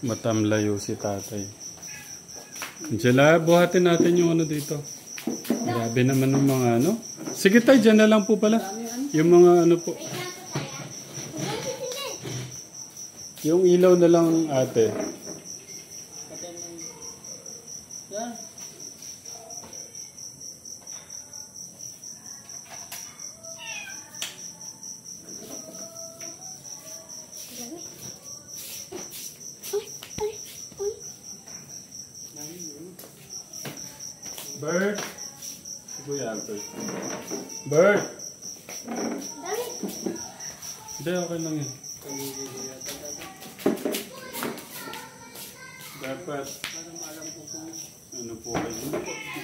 Matamlayo si tatay. Angela, buhatin natin yung ano dito. Grabe naman ng mga ano. Sige tayo, dyan na lang po pala. Yung mga ano po. Yung ilaw na lang ate. Bert. Kuya Albert. Bert. Hindi, okay lang yun. Dapat. Ano po kayo?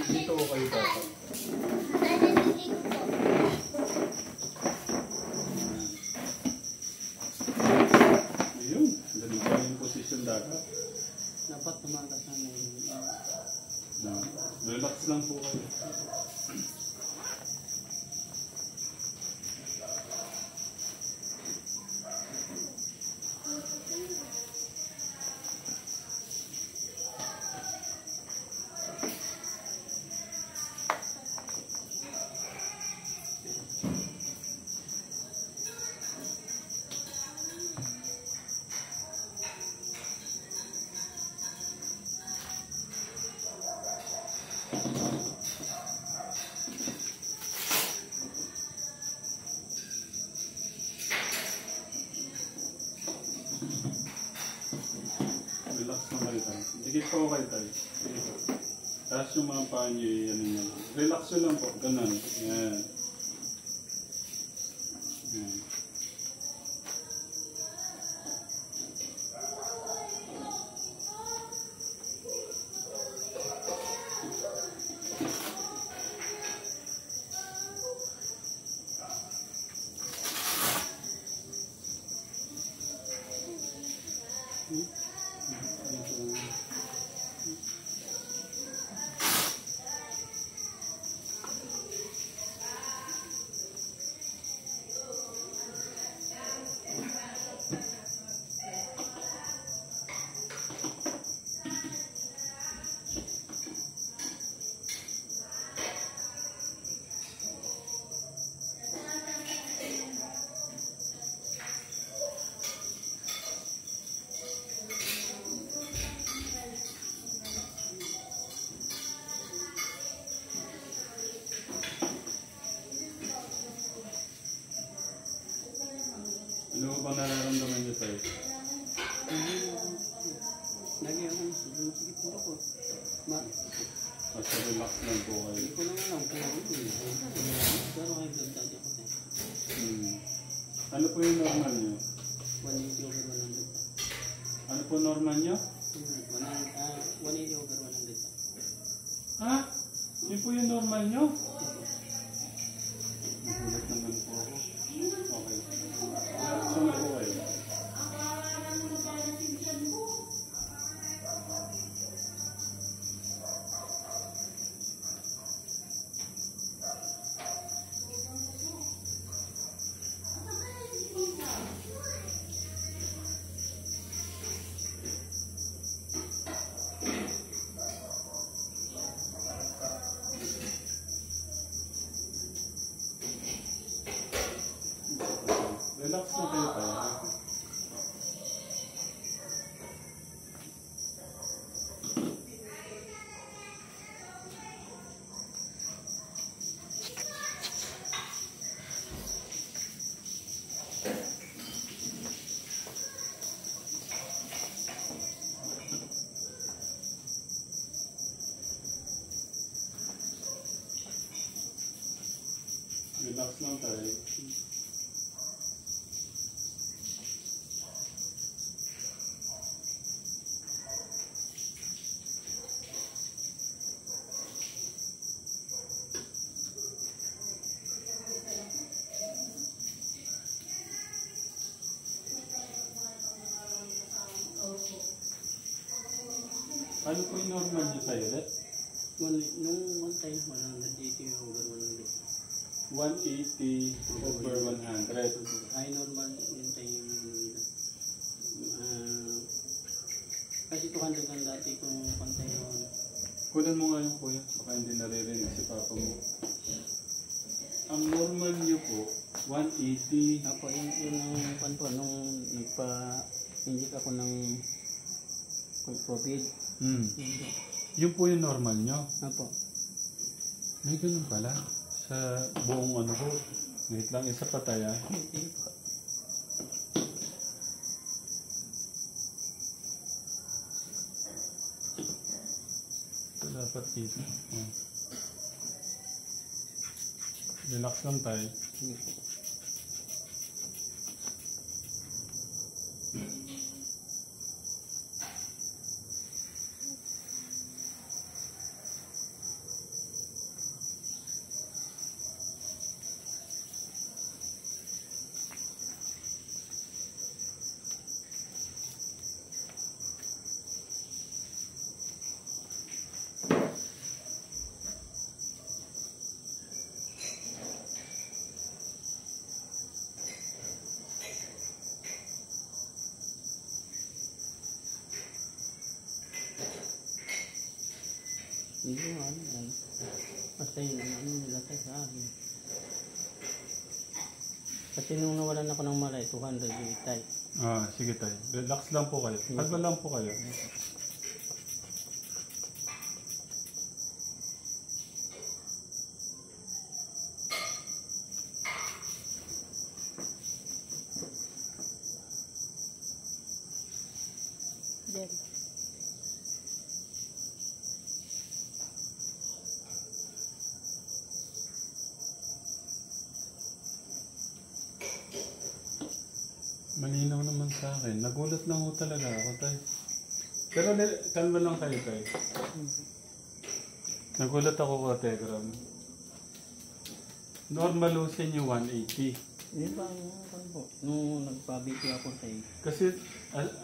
Dito ko kayo dapat. Ayun. Dali pa yung posisyon dapat. Dapat tumagas na yung... Relax lang po kayo. Dikit po kayo tayo. Tapos yung mga paa nyo, yan nyo. Relax nyo lang po. Ganun. Yan. Yan. Ano ba nararamdaman niyo tayo? Lagi akong sige po ako. Basta relax lang po kayo. Hindi ko naman lang po ako. Pero kayo gagdadya ko tayo. Ano po yung normal niyo? 180 over 100. Ano po normal niyo? 180 over 100. Ha? Yun po yung normal niyo? Nagulat naman po ako. Okay. Saan po kayo? Relax na kayo tayo. Relax lang tayo. Ano po yung normal niyo tayo ulit? Nung one time, 180 over 100. 180 over 100. Ay normal yung tayo yung Kasi 200 ang dati kung pantay noon. Kunan mo nga yung kuya. Baka hindi naririnig si papa mo. Ang normal niyo po, 180. Ako, yun ang panto, nung nagpa-inject ako ng COVID. Yun po yung normal niyo. Apo. May ganun pala. Sa buong ano po. Wait lang, isa pa tayo. Hindi po. Ito dapat dito. Relax lang tayo. Sige po. Hindi mo ano. Basta yun ang ano nila tayo sa akin. Kasi nung nawalan ako ng malay, 200 yung itay. Sige tayo. Relax lang po kayo. Kalma lang po kayo. Then, Malinaw naman sa akin. Nagulat lang ho talaga ako tayo. Pero kalma lang kayo tayo. Nagulat ako ko Tegram. Normal ho sa inyo 180. Yun ba yung ano po? Nung nagpa-BP ako tayo. Kasi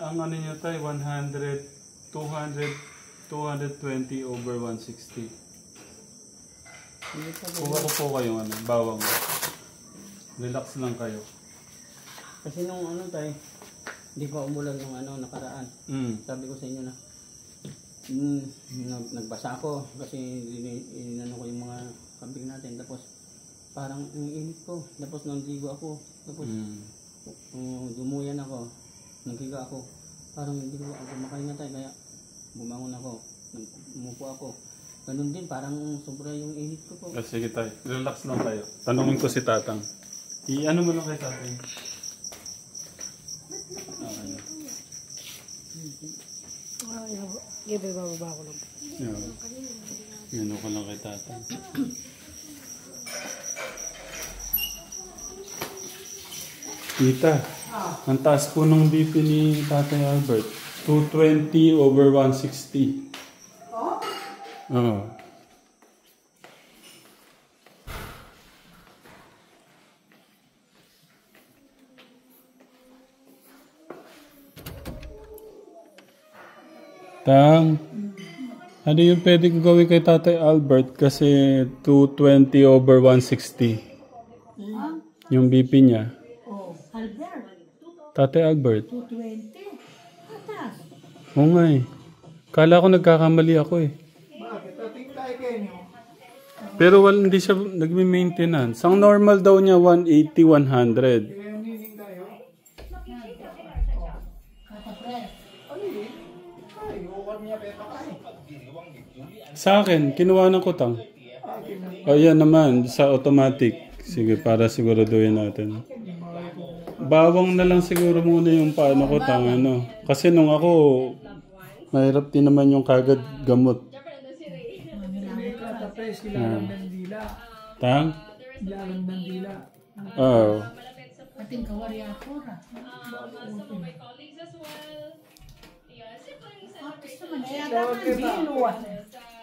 ang ano nyo tayo 100, 200, 220 over 160. Hindi pa ba? Kuha ko po kayong ano, bawang. Relax lang kayo. Kasi nung ano tayo, hindi pa umulan nung ano nakaraan. Sabi ko sa inyo na, nagbasa ako kasi inano ko yung mga kambing natin. Tapos parang ang init ko. Tapos nandigo ako. Tapos dumuyan ako. Naghiga ako. Parang hindi ko ako makahinga tayo. Kaya bumangon ako. Umupo ako. Ganun din, parang sobra yung init ko po. Sige tayo. Relax lang tayo. Tanungin ko si Tatang. I-ano mo lang kay Tatang. ibababa ko lang. Yan ko lang kay Tatang. Tita, ang taas po ng BP ni Tatay Albert. 220 over 160. Oo. Tang, ano yung pwede ko gawin kay Tatay Albert kasi 220 over 160 yung BP niya. Oh, Albert, Tatay Albert. 220. Atas. Oo nga eh. Kala ko nagkakamali ako eh. Pero hindi siya nagme-maintenance. Ang normal daw niya 180, 100. Sa akin, kinuha ng kutang. Ayan naman, sa automatic. Sige, para siguraduhin natin. Bawang na lang siguro muna yung paano kutang. Ano. Kasi nung ako, mahirap din naman yung kagad gamot. Tang? Oo. Ating kawarya ako ra.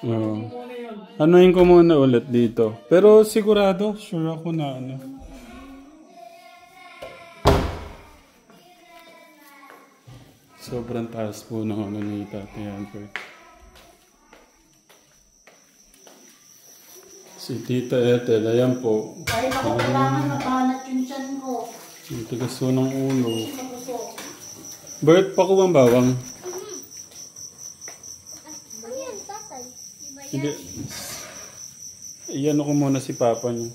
Oo. Anuhin ko muna ulit dito. Pero sigurado, sure ako na ano. Sobrang taas po ng ano ni Tatay Albert. Si Tita Ethel, ayan po. Ay, baka kailangan mabanat yung tiyan ko. Yung tigas po ng ulo. Bert, pakuha ang bawang. Hindi. Iyan ko muna si Papa niya.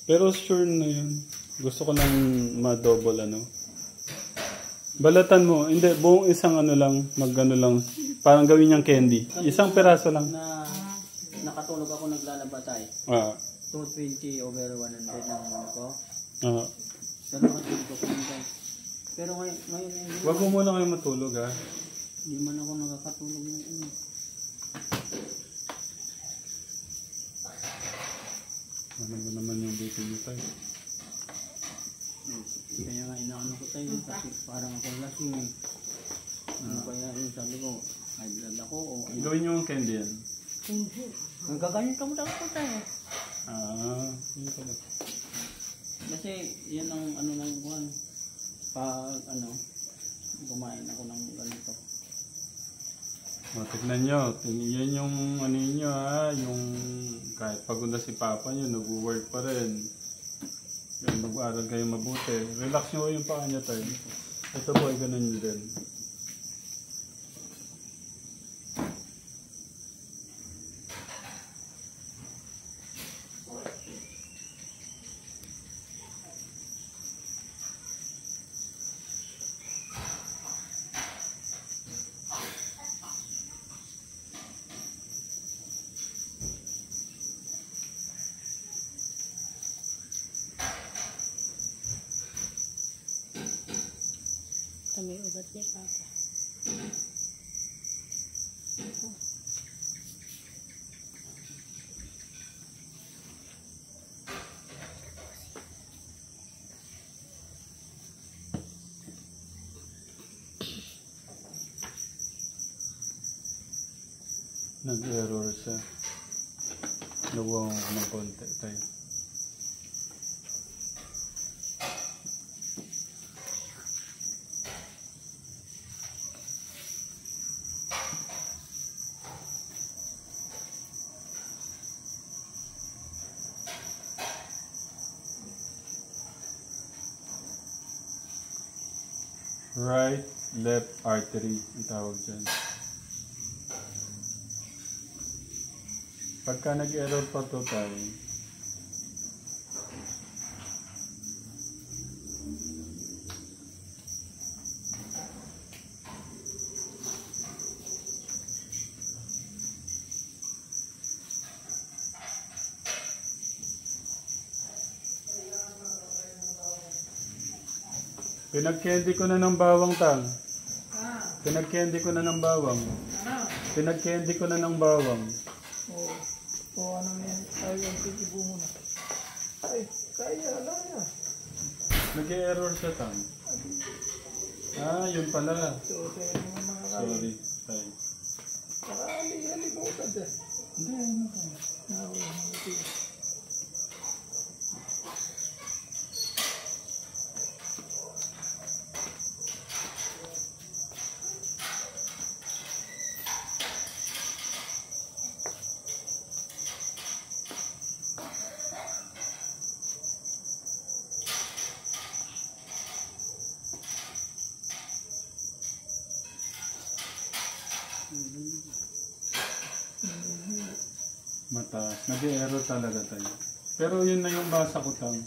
Pero sure na yun. Gusto ko lang ma-double ano. Balatan mo. Hindi, buong isang ano lang. Mag-ano lang. Parang gawin niyang candy. Isang peraso lang. Na nakatulog ako naglalaba tayo. Ah. 220 over 100 ng ano ko. Ah. Pero nakatulog ako tayo. Pero ngayon hindi. Wag mo muna kayo matulog ha. Hindi man ako nakakatulog ng ano. Ano ba naman yung dito niyo tayo? Kaya nga inaano ko tayo kasi parang akong lasing eh. Ano kaya yun sabi ko, ay blood ako o ano. Gawin niyo yung candy yan. Hindi. Nagkaganyan ka mo ako tayo. Yun pala. Kasi yan ang ano ng buwan. Pag ano, kumain ako ng ganito. Tignan nyo. Yan yung ano nyo ha. Yung kahit pagod na si Papa nyo, nag-work pa rin. Yan, mag-aaral kayo mabuti. Relax nyo yung paa nyo tayo. Ito po ay ganun nyo din. Kami ugat niya, Papa. Nag-error siya. Nakuha ko ng konti tayo. Right, left artery ang tawag dyan. Pagka nag-error pa to tayo, pinag-candy ko na ng bawang tang. Pinag-candy ko na ng bawang. Pinag-candy ko na ng bawang. Ano yan? Ay, ang titibo mo na. Ay, kaya, alaya. Nag-error siya tang. Yun pala. So, kaya naman mga kaya. Sorry, tayo. Ali mo ka dyan. Hindi, ano ka? Wala, hindi. Mataas. Nag-error talaga tayo. Pero yun na yung basa ko tang.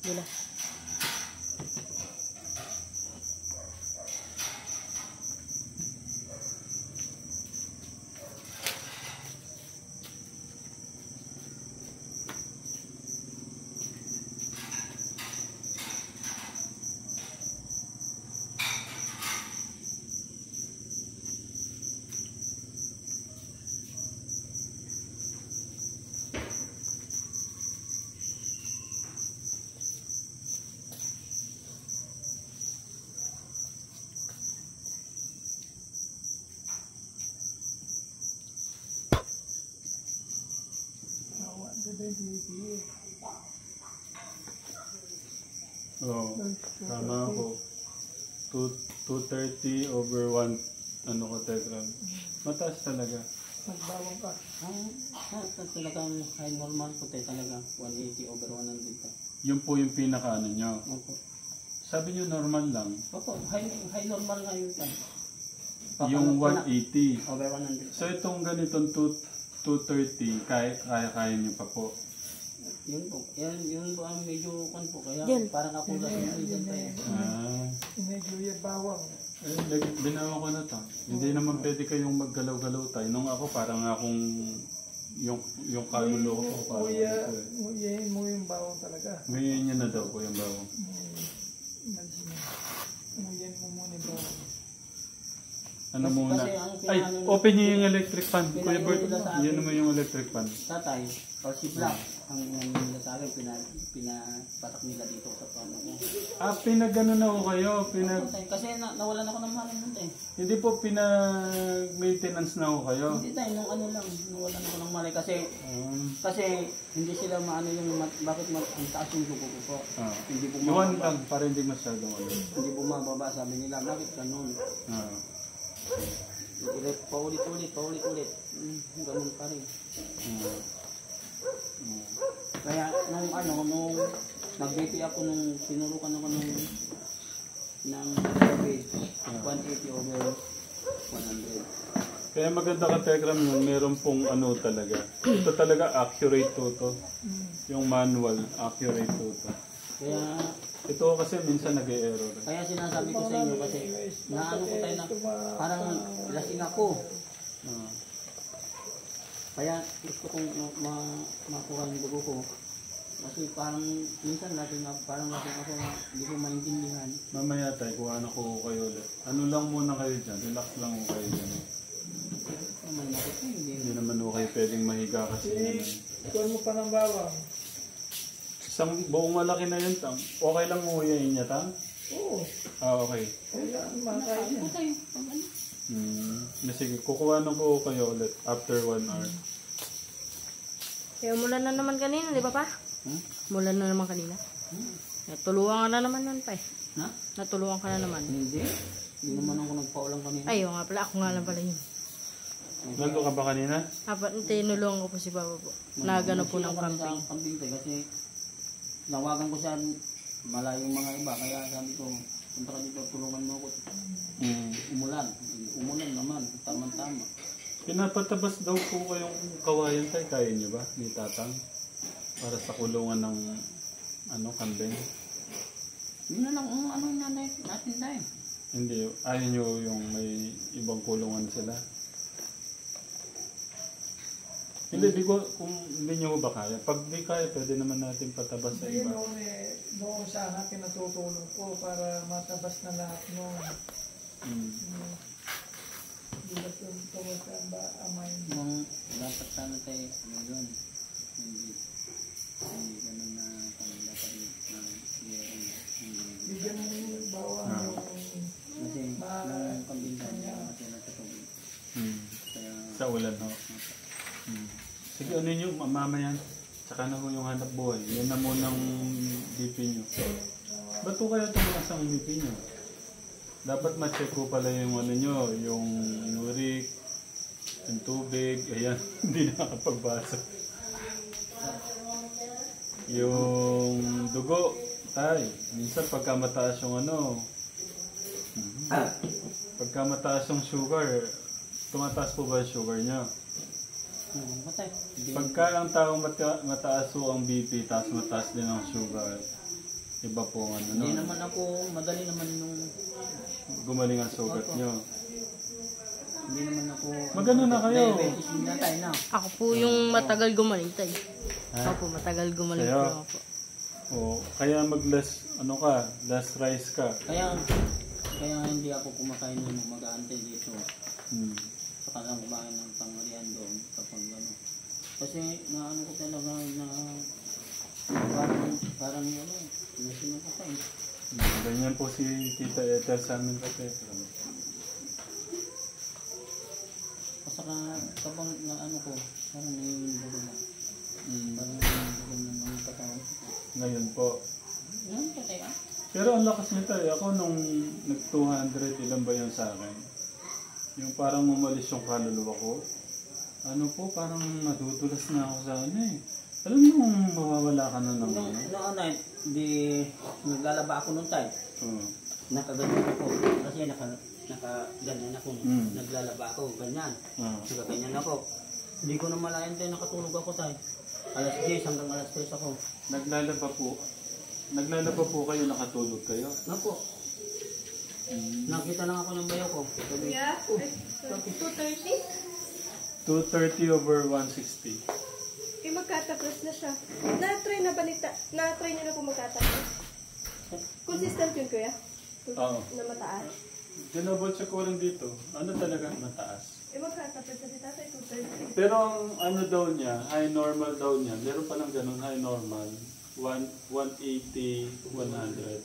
Gila. Awa, dito yung Oo. Tama ako. 230 over 1, ano ko, Tegram. Mataas talaga. Nagbawang ka. Talagang high normal po tayo talaga. 180 over 100 tayo. Yun po yung pinaka ano nyo. Opo. Sabi nyo normal lang. Opo, high normal nga yun tayo. Yung 180. Over 100. So itong ganitong 230, kaya nyo pa po. Yun po. Yun po ang medyo kun po. Kaya Yan. parang ako lang yung reason tayo. Medyo yung bawang. Binawa ko na to. Hindi naman pwede kayong maggalaw-galaw tayo. Nung ako parang akong yung kaluluwa ko parang ito eh. Nguyahin mo yung bawang talaga. Ngayon niya na daw po yung bawang. Nguyahin mo muna yung bawang. Ano Kasi- muna? kasi ang Ay, pinano- open niyo yung electric fan. Kuya Pinano Bert, nila sa akin. yan naman yung electric fan. Tatay, o si Black, ang nila sa akin, pinapatak nila dito sa pano ko. Pinag-ano na ako kayo? Kasi nawalan ako ng malay nun tayo. Hindi po pinag-maintenance na ako kayo. Hindi tayo, nung ano lang, nawalan ako ng malay. Kasi hindi sila maano yung, bakit ang taas yung dugo ko po. Hindi Iwan bumababa. lang, para hindi masyadong ano. Hindi bumababa, sabi nila, bakit ganun? Paulit-ulit. Ganun pa rin. Kaya nung nag-BP ako nung tinurukan ako ng database, 180 over 100. Kaya maganda ka Telegram yung meron pong ano talaga. Ito talaga accurate to. Yung manual, accurate to. Kaya Ito kasi minsan nag-e-error. kaya sinasabi ko sa inyo kasi naano ko tayo na parang lasing ako. Kaya gusto kong makuha yung dugo ko. Kasi parang minsan lasing ako na hindi ko maintindihan. Mamaya tayo, kuha na ko kayo ulit. Ano lang muna kayo dyan, relax lang ko kayo dyan. May nakita Hindi naman ko kayo pwedeng mahiga kasi naman. Kuhan mo pa ng bawang. Isang buong malaki na yun, Tang. Okay lang nguyain niya, Tang? Oo. Okay. Kailangan makain yan. Sige, kukuha na ko kayo ulit after 1 hour. Kaya umulan na naman kanina, di ba pa? Umulan na naman kanina. Natulungan ka na naman nun pa eh. Ha? Natulungan ka na naman. Hindi. Hindi naman ako nagpaulang kanina. Ay, nga pala. Ako nga lang pala yun. Nando ka ba kanina? Tinulungan ko po si Papa po. Nagano po ng camping. Camping tayo kasi nawagan ko siya malayo yung mga iba. Kaya sabi ko, punta ka dito, tulungan mo ako. Umulan naman. Tama-tama. Pinapatabas daw po kayong kawayan tayo. Kaya niyo ba? Ni Tatang? Para sa kulungan ng kambing? Yun na lang, natin tayo. Hindi. Ayaw niyo yung may ibang kulungan sila? Hindi, kung hindi nyo ba kaya. Pag di kaya, pwede naman natin patabas sa Hindi, iba. noon sana pinatutulong ko para matabas na lahat noon. Hindi ba tumutulong ka ba amay? Dapat sana tayo, yun. Hindi ganun na kung dapat Bigyan mo yung bawang yung kasi nung kambing tayo, kasi nasa tubig. Kaya, Sa ulan, ho. Sige, ano nyo, mamamayan. Tsaka na ho yung hanap buhay. Yan na munang BP nyo. Ba't po kaya tumaas ang BP nyo? Dapat ma-check ko pala yung ano nyo, yung uric, yung tubig, ayan, hindi nakakapagbasa. Yung dugo, tay, minsan pagka mataas yung pagka mataas yung sugar, tumataas po ba yung sugar nyo? matay. Pagka ang taong mataas po ang BP, tapos mataas din ang sugar, iba po ang Hindi naman ako, madali naman nung, gumaling ang sugat nyo. hindi naman ako, Magano na kayo? diabetes na tayo na. Ako po yung matagal gumaling tayo. Ha? Ako po, matagal gumaling Sa'yo? po ako. O, kaya mag-less, less rice ka. Kaya hindi ako kumakain ng mag-aantay dito. Saka lang kumain ng tanghalian doon kapag ano. Kasi naano ko talaga na parang nasin ako kayo. Ganyan po si Tita Ethel sa amin kasi. Saka kapag naano ko, parang naiindugo na. Parang naiindugo na ng katawan ko. Ngayon po. Ngayon pa tayo Pero ang lakas nito eh. Ako nung nag-200, ilan ba yun sa akin? Yung parang umalis yung kaluluwa ko. Ano po, parang madudulas na ako sa ano eh. Alam mo kung mawawala ka na ng ano? Noon ay, di naglalaba ako nung tayo. Oo. Nakaganyan ako. Kasi nakaganyan ako. Naglalaba ako, ganyan. Nakaganyan ako. Hindi ko na malayan tayo, nakatulog ako tayo. Alas 10 hanggang alas 3 ako. Naglalaba po kayo, nakatulog kayo? Nga po. Nakita lang ako ng bayo ko. Kuya, 2:30? 230 over 160. Magkatapos na siya. Na-try na ba na-try niyo na po magkatapos? Consistent yun, kuya? Oo. Na mataas? Ginabotsa ko rin dito. Ano talaga mataas? Magkatapos na si tatay, 230. Pero ang ano daw niya, high normal daw niya. Meron pa lang ganun, high normal. 180, 100.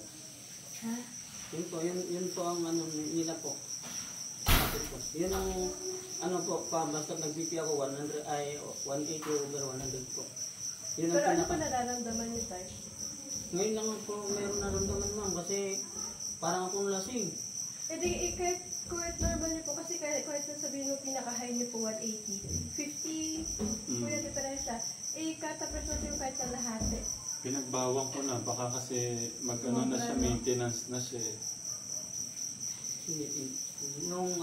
Ha? Yun po ang ano nila po. Yun ang ano po, basta nag-BP ako 100 ay 180 over 100 po. Yun ang Pero ano pa nararamdaman niyo, tay? Ngayon lang po meron naramdaman, ma'am, kasi parang akong lasing. Kahit normal niyo po, kasi kahit sabihin mo pinaka-high niyo po 180, 50, kuya diferensya, katapos na yung kahit sa lahat eh. Pinagbawang ko na, baka kasi mag-ano na siya, maintenance na siya. Nung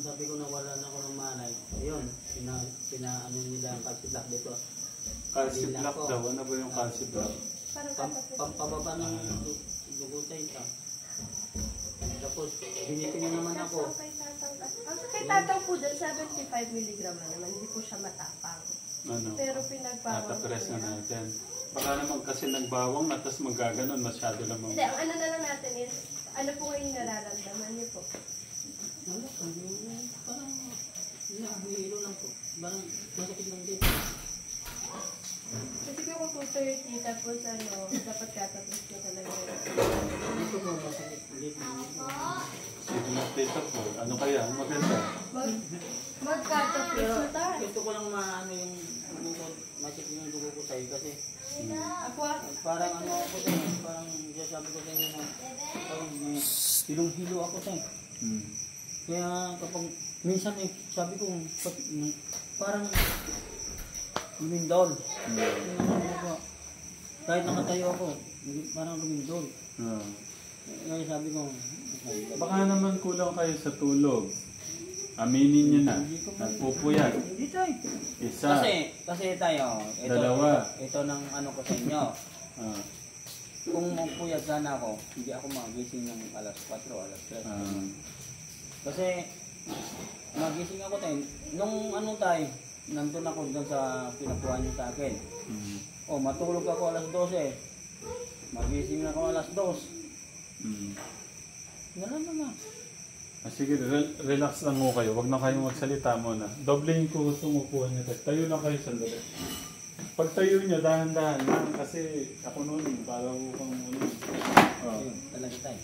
sabi ko na wala na ako ng manay, ayun, pina-ano nila ang calcium block dito. Calcium block daw, ano ba yung calcium block? Parang katapos. Pampababa ng dugutay ka. Tapos, binipin niya naman ako. Ang kay tatang po dyan, 75 mg na naman, hindi po siya matapang. Ano? Pero pinagbawang Natapress na natin. Baka naman kasi nagbawang na, tapos magaganon, masyado lamang. Hindi, ang ano na lang natin is, ano po ngayon nararamdaman niyo po? Wala, parang nahihilo lang po. Parang masakit lang dito. Kasi kung 230, tapos dapat katapos na talaga. Dito po masakit. Dito. Sige na, tita po. Ano kaya? Maganda. Magkatapos Pero na tayo. gusto ko lang maano yung dugo ko, masakit yung dugo ko tayo kasi Ako parang ano ako tayo, parang sabi ko tayo na parang hilong-hilo ako tayo. Kaya kapag minsan sabi ko parang lumindol. Kahit nakatayo ako, parang lumindol. Kaya sabi ko, Baka naman kulang kayo sa tulog. Aminin niyo na. Nagpupuyat. hindi tayo. Isa. Kasi tayo, Dalawa. ito ng ano ko sa inyo. Ah, Kung magpuyat sana ako, hindi ako magising ng alas 4, alas 3. Kasi magising ako tayo. Nung ano tayo, nandun ako doon sa pinakuha niyo sa akin. Matulog ako alas 12. Magising na ako alas 2. Ganun naman. sige, relax lang mo kayo. Huwag na kayong magsalita muna. Doblehin ko itong upuan niyo. Tayo lang kayo sandali. Pag tayo niyo, dahan-dahan lang. Kasi ako noon, parang kung ano. Ayun, talaga tayo.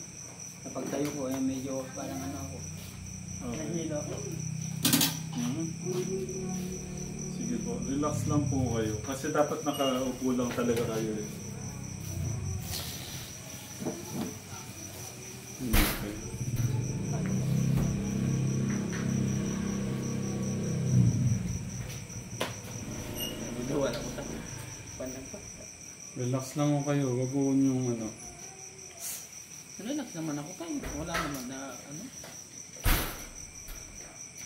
Kapag tayo ko, medyo parang ano ako. Okay. Nahilo. Sige po, relax lang po kayo. Kasi dapat nakaupo lang talaga kayo eh. Okay. Wala ko tayo. Pandang pa. Relax lang ko kayo. Wag po yung ano. Relax naman ako tayo. Wala naman na ano.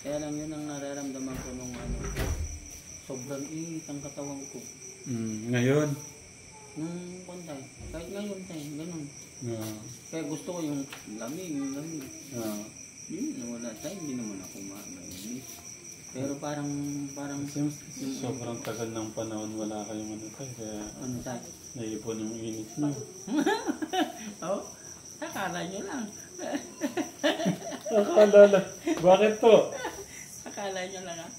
Kaya lang yun ang nararamdaman ko nung ano. Sobrang init ang katawan ko. Ngayon? Nung tayo. Kahit ngayon tayo. Ganun. Kaya gusto ko yung lamig. Yun, wala tayo. Hindi naman ako mainit. Pero parang Sobrang tagal ng panahon wala kayong ano tayo. Kaya ano tayo. naipon yung init niyo. Oo. Akala nyo lang. Akala lang. Bakit to? Akala nyo lang ah.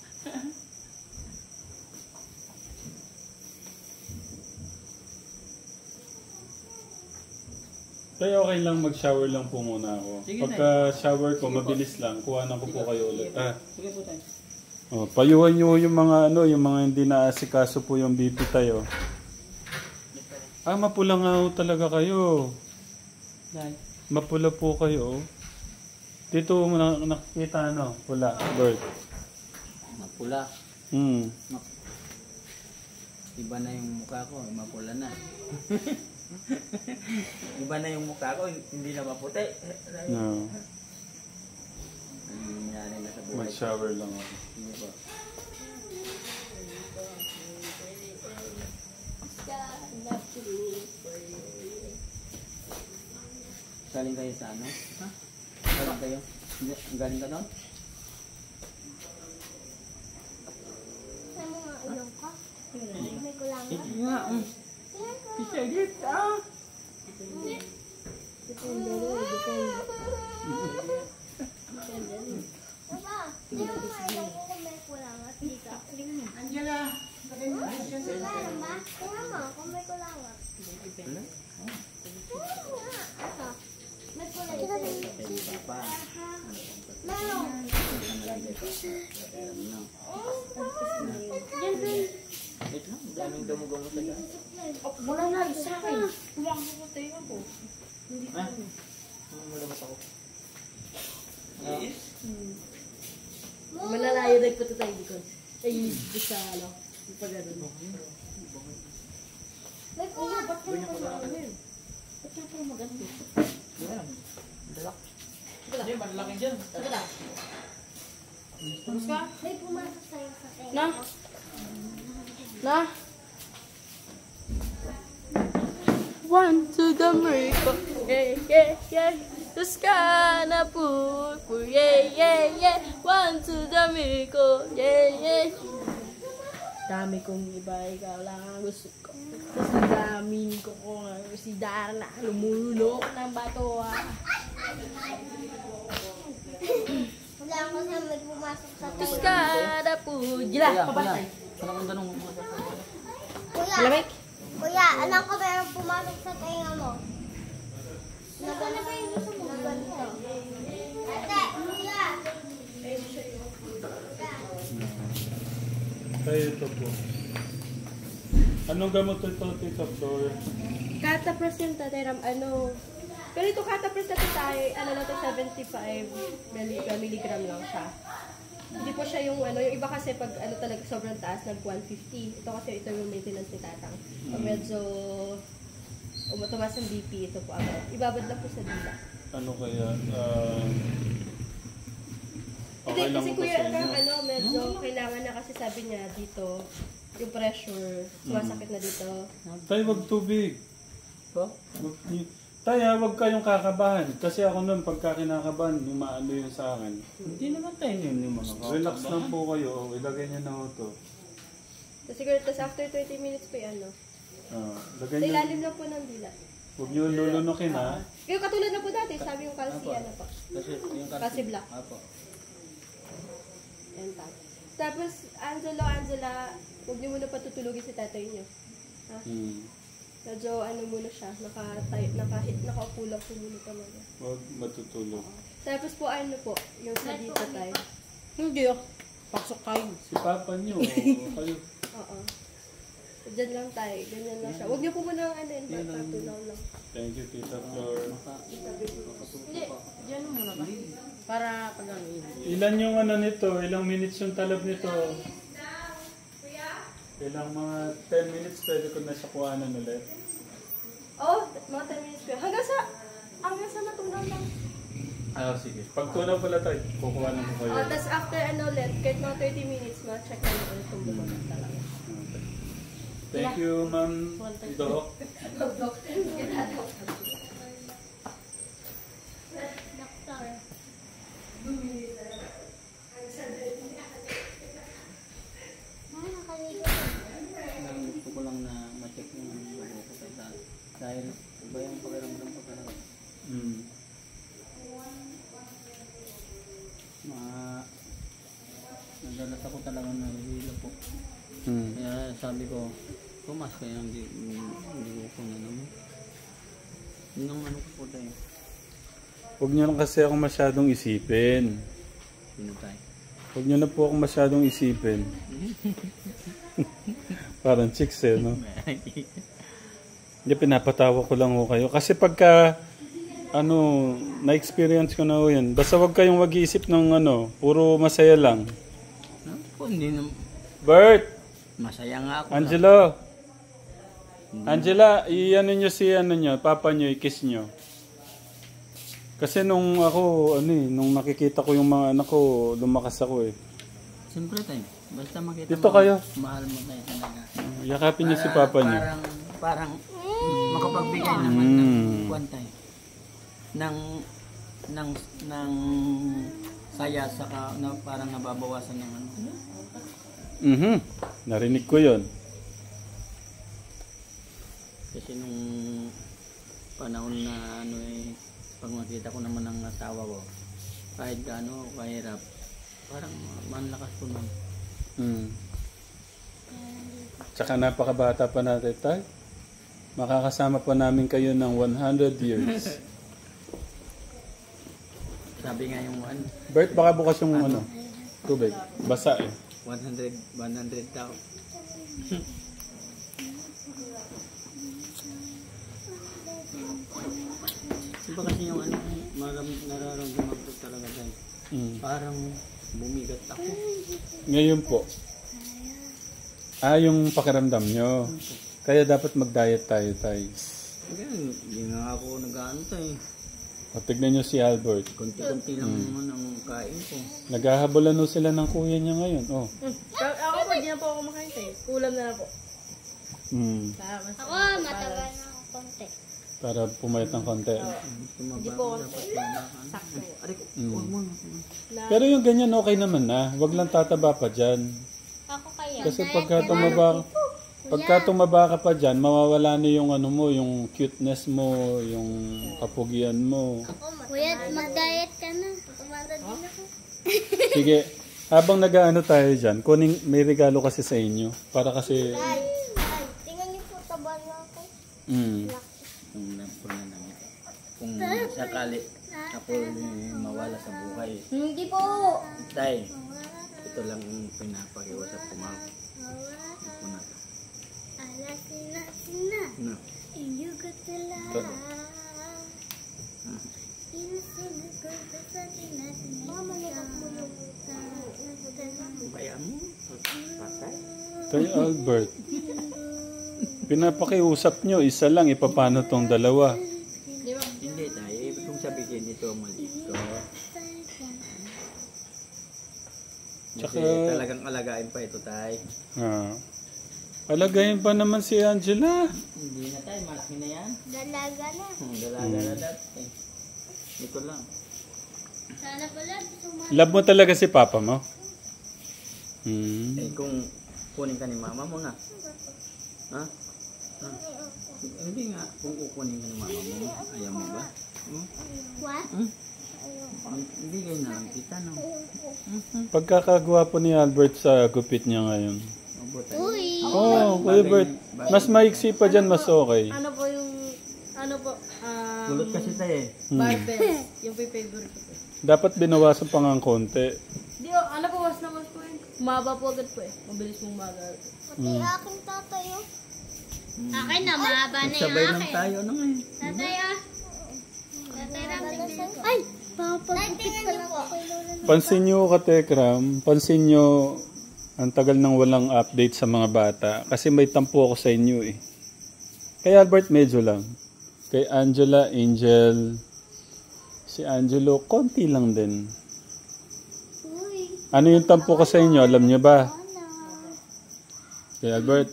Tayo okay lang mag-shower lang po muna ako. Sige, Pagka shower ko, mabilis lang. Kuhanan ko po kayo ulit. Sige po tayo. Payuhan nyo yung mga ano, yung mga hindi naasikaso po yung BP tayo. Mapula nga ho talaga kayo. Dahil, Mapula po kayo. Oh. Dito mo nakikita ano, pula, Bert. mapula. Iba na yung mukha ko, mapula na. Iba na yung mukha ko, hindi na maputi. No. Ano nangyari na sa buhay ko? Mag-shower lang ako. Hindi po. Galing kayo sa ano? Ha? Galing kayo? Hindi, galing ka doon? Saan mo nga ilong ko? May kulang ka? Ito nga. Pisagit ah! Papa, sino mo nga ilong ko kung may kulang at dito? Angela! Meron ba? Tingnan mo kung may kulang at. Meron nga. Ito. May kulang ito. Papa. Meron. Ito lang, daming dumugo mo sa dyan. Wala na, isa akin. Huwag ko tayo ako. Ha? Malamat ako. Malalayo na ito tayo dito. Ay, sa ano, pag ano. May kulang. Ba't ka mag-ano? Ba't ka mag-ano? Dalak. Hindi, malaki dyan. Sige na. Tapos ka? May pumasok sa'yo sa tenga. Na? Na? One to the miracle. Yeah, yeah, yeah. Toscana purple. Yeah, yeah, yeah. One to the miracle. Yeah, yeah. Dami kong iba, ikaw lang ang gusto ko. Kasi dami ko kung si Darna lumulok ng bato ah. Wala ko sa may pumasok sa tenga. Toscana purple. Gila, pabatay. Parang ang tanong mo. Kuya, Malamig? kuya, alam ko meron pumasok sa tenga mo. Ano ba yung gusto mo? Ate, kuya. Kaya ito po. Anong gamot ito, Tita Flor? Catapres yung tatiram, ano. Pero ito catapres na tayo, ano lang ito, 75 milligram lang siya. Hindi po siya yung ano, yung iba kasi pag ano talaga sobrang taas, nag 150. Ito kasi ito yung maintenance ni Tatang. Pag medyo tumaas ang BP, ito po agad. Ibabad lang po sa dila. Ano kaya? Hindi, Okay lang kasi mo ba kuya, sa inyo? ano, medyo kailangan na kasi sabi niya dito, yung pressure, sumasakit na dito. Tay, wag tubig. Po? Tay, wag kayong kakabahan. Kasi ako nun, pagka kinakabahan, umaano yun sa akin. Hindi naman tayo yun yung mga Relax lang po kayo. Ilagay niyo na ito. So, siguro, tapos after 20 minutes po yung ano. Lagay Sa niyo. ilalim lang po ng dila. Huwag niyo lulunukin ha. Yung katulad na po dati, sabi yung calci, Apo. ano po. Kasi yung Kasi black. Apo. Yan pa. Tapos, Angela, huwag niyo muna patutulugin si tatay niyo. Ha? Medyo ano muna siya, nakaupo lang po muna talaga. Huwag matutulog. Tapos po ano po, yung sa dito tayo. Hindi ah. Pasok kayo. Si Papa niyo, kayo. Oo. Diyan lang tayo, ganyan lang siya. Huwag niyo po muna ano yun, patulaw lang. Thank you, Tita Flor. Hindi. Diyan mo muna ba? Para pag ano yun. Ilan yung ano nito? Ilang minutes yung talab nito? Ilang mga 10 minutes pwede ko na siya kuhanan ulit. Oh, mga 10 minutes po. Hanggang sa matunaw lang. Sige. Pag tunaw pala tayo, kukuha na mo kayo. Tapos after ano ulit, kahit mga 30 minutes, ma-check na ulit kung bumagay talaga. Okay. Thank you, Ma'am Doc. Doctor. Gusto ko lang na ma-check yung buhay ko kay dad. Dahil iba yung pakiramdam ko talaga. Nadalas ako talaga na nahihilo po. Kaya sabi ko, Tomas, kaya hindi ko na naman. Yun ang ano ko po tayo. Huwag niyo lang kasi ako masyadong isipin. Pinutay. Huwag niyo na po ako masyadong isipin. Parang chicks no? Hindi, pinapatawa ko lang ho kayo. Kasi pagka na-experience ko na ho yan. Basta wag kayong mag-iisip ng puro masaya lang. Hindi na, Bert! masaya nga ako. Angelo! Angela, i-ano nyo si papa nyo, i-kiss nyo. Kasi nung nung nakikita ko yung mga anak ko, lumakas ako eh. Siyempre tayo, basta makita Dito mo, kayo. mahal mo tayo talaga. Yakapin nyo si papa nyo. Parang makapagbigay naman ng kwantay. Ng saya saka na parang nababawasan ng Narinig ko yon. Kasi nung panahon na pag makita ko naman ang asawa ko, kahit gaano kahirap, parang manlakas ko nun. Tsaka napakabata pa natin tayo. Makakasama pa namin kayo ng 100 years. Sabi nga yung Bert, baka bukas yung tubig. Basa eh. 100 tao. Diba kasi yung nararamdaman ko talaga dahil parang bumigat ako. Ngayon po. Yung pakiramdam nyo. Kaya dapat mag-diet tayo. Hindi nga ako nag-ano tayo. O, tignan nyo si Albert. Konti-konti lang naman ang kain ko. Naghahabulan no sila ng kuya niya ngayon. Oh. Ako po, di na po ako kumakain tayo. Kulam na po. Ako, matagal na ako konti. Para pumayat ng konti. Hindi po ako sakto. Pero yung ganyan okay naman na. Wag lang tataba pa dyan. Ako kaya. Kasi pagka tumaba ka pa dyan, mawawala na yung yung cuteness mo, yung kapugian mo. Kuya, mag-diet ka na. Tumanda din ako. Sige, habang nag-ano tayo dyan, may regalo kasi sa inyo. Para kasi... Ay, tingnan niyo po, taba na ako. Kung sakali ako mawala sa buhay. Hindi po. Tay, ito lang ang pinapakiusap ko, ma'am. Ito na. Ala, sina. No. Iyo ka tala. Inusunog ko sa tinatin. Mama, nakap mo yung Kaya mo? Patay? Tayo Albert, pinapakiusap nyo, isa lang, ipapano tong dalawa. Hindi tayo. Ibig kong sabihin ito mali ko. Kasi talagang alagain pa ito tayo. Alagayin pa naman si Angela. Hindi na tayo. Malaki na yan. Dalaga na. Dalaga na dati. Ito lang. Sana pala, Love mo talaga si papa mo? Kung kunin ka ni mama mo na. Ha? Hindi nga. Kung kukunin ka ni mama mo, ayaw mo ba? What? Hindi kayo na lang kita, no? Pagkakagwapo ni Albert sa gupit niya ngayon. Uy! Kuya Bert, mas maiksi pa dyan, mas okay. Kulot kasi tayo eh. Barbell. Yung favorite ko po. Dapat binawasan pa nga ng konti. Di, was na mas po yun. Maba po agad po eh. Mabilis mong magal. Pati aking tatay, oh. Akin na, mahaba na yung Sabay lang akin. tayo, ano nga eh. Tatay, ah. Tatay, ay! Papagupit pa lang ako. Pansin nyo, Katekram, pansin nyo, ang tagal nang walang update sa mga bata. Kasi may tampo ako sa inyo eh. Kay Albert, medyo lang. Kay Angela, Angel, si Angelo, konti lang din. Uy! Ano yung tampo ko sa inyo? Alam nyo ba? Kay Albert,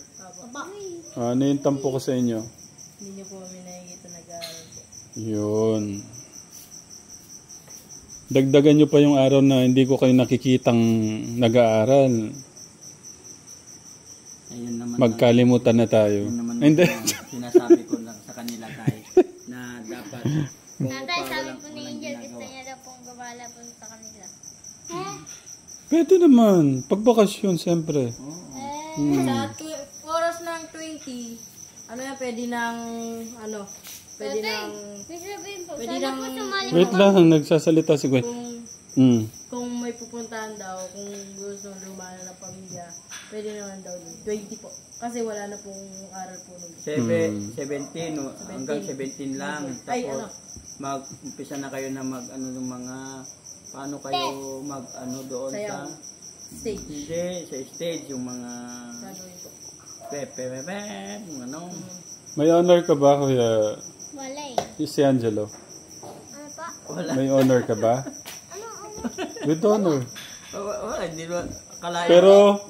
ano yung tampo ko sa inyo? Hindi niyo po kami nakikita nag-aaral po. Yun. Dagdagan nyo pa yung araw na hindi ko kayo nakikitang nag-aaral. Ayun naman. Magkalimutan na tayo. Ayun naman Hindi. sinasabi ko lang sa kanila tayo na dapat kung Tatay, sabi walang po ni Angel, gusto niya daw pong gabala po sa kanila. Pwede naman. Pagbakasyon, siyempre. Sa oras ng 20, pwede nang, pwede nang, May sabihin po, Pwede sana lang- po sumali Wait lang, nagsasalita si Gwen. kung may pupuntahan daw, kung gusto lumana ng pamilya, pwede naman daw dun. 20 po. Kasi wala na pong aral po nung. 17 hanggang 17 lang. Ay, Tapos mag-umpisa na kayo na mag-ano ng mga, paano kayo mag-ano doon Sayaw. sa, Stage. hindi, sa stage, yung mga, Gagawin ko. pepe, yung ano. May honor ka ba, Kuya? Wala Si Angelo. Ano pa? Wala. May honor ka ba? With honor. Wala, hindi ba, kalaya. Pero,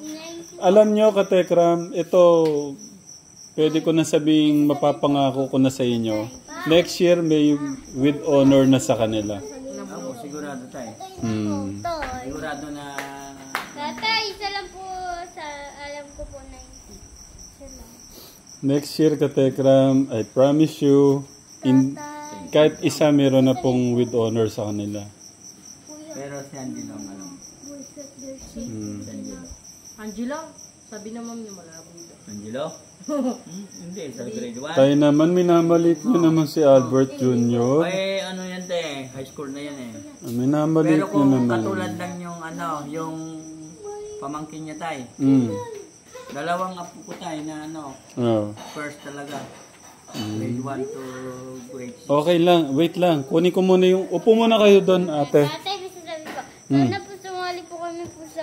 alam nyo, Katekram, ito, pwede ko na sabing mapapangako ko na sa inyo. Next year, may with honor na sa kanila. Ako, sigurado tayo. Toy. Sigurado na, Tatay, isa lang po sa alam ko po 90. Isa lang. Next year, Katekram, I promise you, kahit isa meron na pong with honor sa kanila. pero si Andy lang, ano. Angela, sabi na ma'am na malabo daw. Angelo? Hindi, sa grade 1. Tayo naman, minamalit nyo naman si Albert Jr. Ay, ano yan te, high school na yan eh. Minamalit Pero nyo kung naman. katulad lang yung ano, yung pamangkin niya tay. Mm. Dalawang apo ko tay na ano, Oh. first talaga. Grade 1 to grade 6. Okay lang, wait lang. Kunin ko muna yung... Upo muna kayo doon, ate. Tatay, bisa sabi ko. Sana po sumali po kami po sa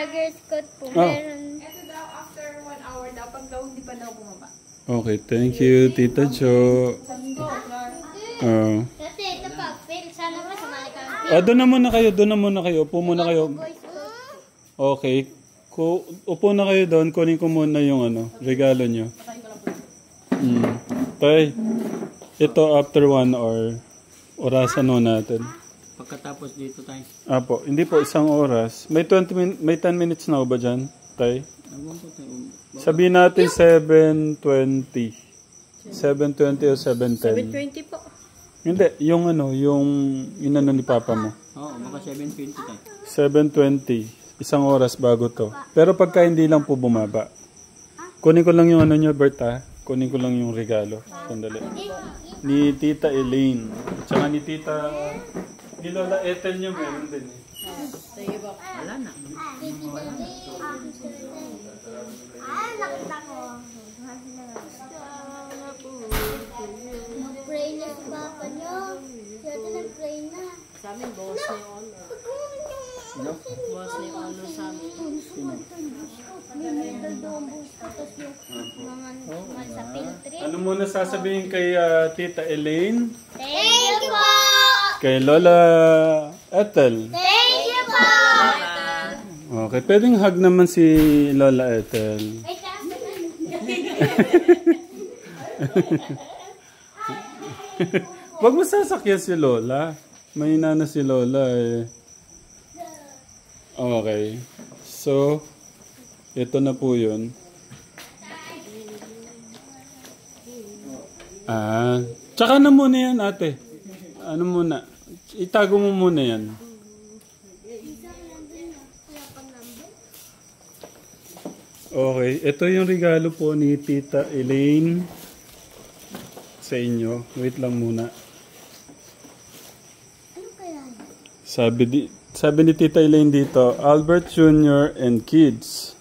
Girl Scout po. Oh. Meron. Ito daw, after 1 hour daw, pag daw hindi pa daw bumaba. Okay, thank you, Tita Jo. Oh. Kasi ito pa, Phil, sana po sumali kami. Doon na muna kayo, doon na muna kayo. Upo muna kayo. Boy Scout. Okay. Upo na kayo doon. Kunin ko muna yung ano, regalo nyo. Tay, ito after 1 hour. Orasan ho natin. Pagkatapos dito tay. Apo, hindi po isang oras. May 10 minutes na ho ba dyan, Tay? Ewan ko tay. Sabihin natin 7:20. 7:20 o 7:10. 7:20 po. Hindi, yung ano, yung inano ni Papa mo. Oo, baka 7:20 tay. 7:20. Isang oras bago to. Pero pagka hindi lang po bumaba. Kunin ko lang yung ano nyo, Bert, ha? Kunin ko lang yung regalo. Sandali. Ni Tita Elaine. Tsaka ni Tita... Ni Lola Ethel nyo meron din eh. Sige po. Wala na. Nakita ko. Mag-pray na si Papa nyo. Siya din nag-pray na. Sa amin, boss na yung honor. Boss na yung honor sa amin. May medal daw ang bus ko. Tapos yung mga sa field trip. Ano muna sasabihin kay Tita Elaine? Thank you po! Kay Lola Ethel? Thank you po! Okay, pwedeng hug naman si Lola Ethel. Ay, kasi Wag mo sasakyan si Lola. Mahina na si Lola eh. Okay. So, ito na po yun. Tsaka na muna yan, ate. Ano muna? Itago mo muna yan. Okay. Ito yung regalo po ni Tita Elaine sa inyo. Wait lang muna. Sabi ni Tita Elaine dito, Albert Jr. and Kids.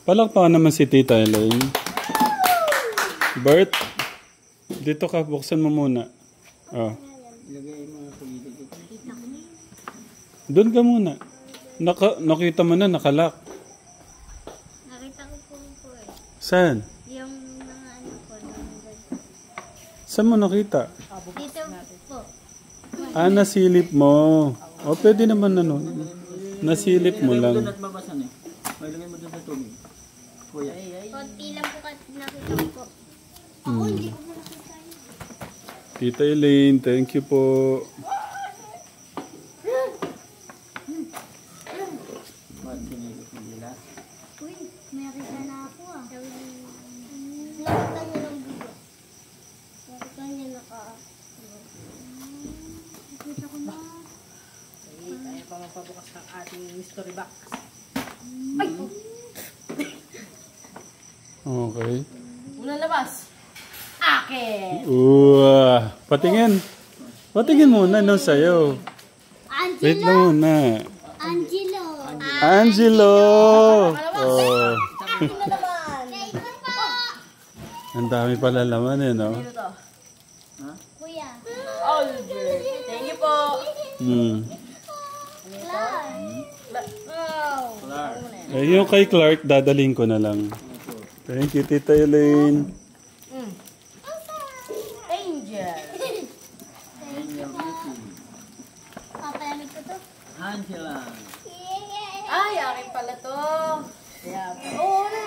Palakpakan naman si Tita Elaine. Bert, dito ka, buksan mo muna. Oh. Ilagay mo sa gilid dito. Doon ka muna. Nakita mo na, nakalak. nakita ko po eh. Saan? Yung mga ano ko. Saan mo nakita? Dito po. Nasilip mo. O, pwede naman ano. Nasilip mo Ilagay mo doon lang. at babasan eh. O, ilagay mo doon sa tubig. Kuya. Konti lang po kasi nakita ko po. Ako hindi ko nakita yun. Tita Elaine, thank you po. Ba't pinilit mo nila? Uy, may nakita na ako ah. Nakita niya lang dito. Nakita niya naka... Nakita ko na. Tayo pa magpabukas ng ating mystery box. Okay. Unang labas. Akin! Patingin. Patingin muna no sa'yo. Wait Angelo! lang muna. Angelo! Angelo! Oh. Akin na naman! Kaya ito po! Ang dami pala laman eh, no? Dito to. Kuya. Albert. Thank you po. Eh, yung kay Clark, dadaling ko na lang. Thank you, Tita Elaine. Angel. Papalamig ko to. Angela. Ay, akin pala to. Kaya po. Oo na.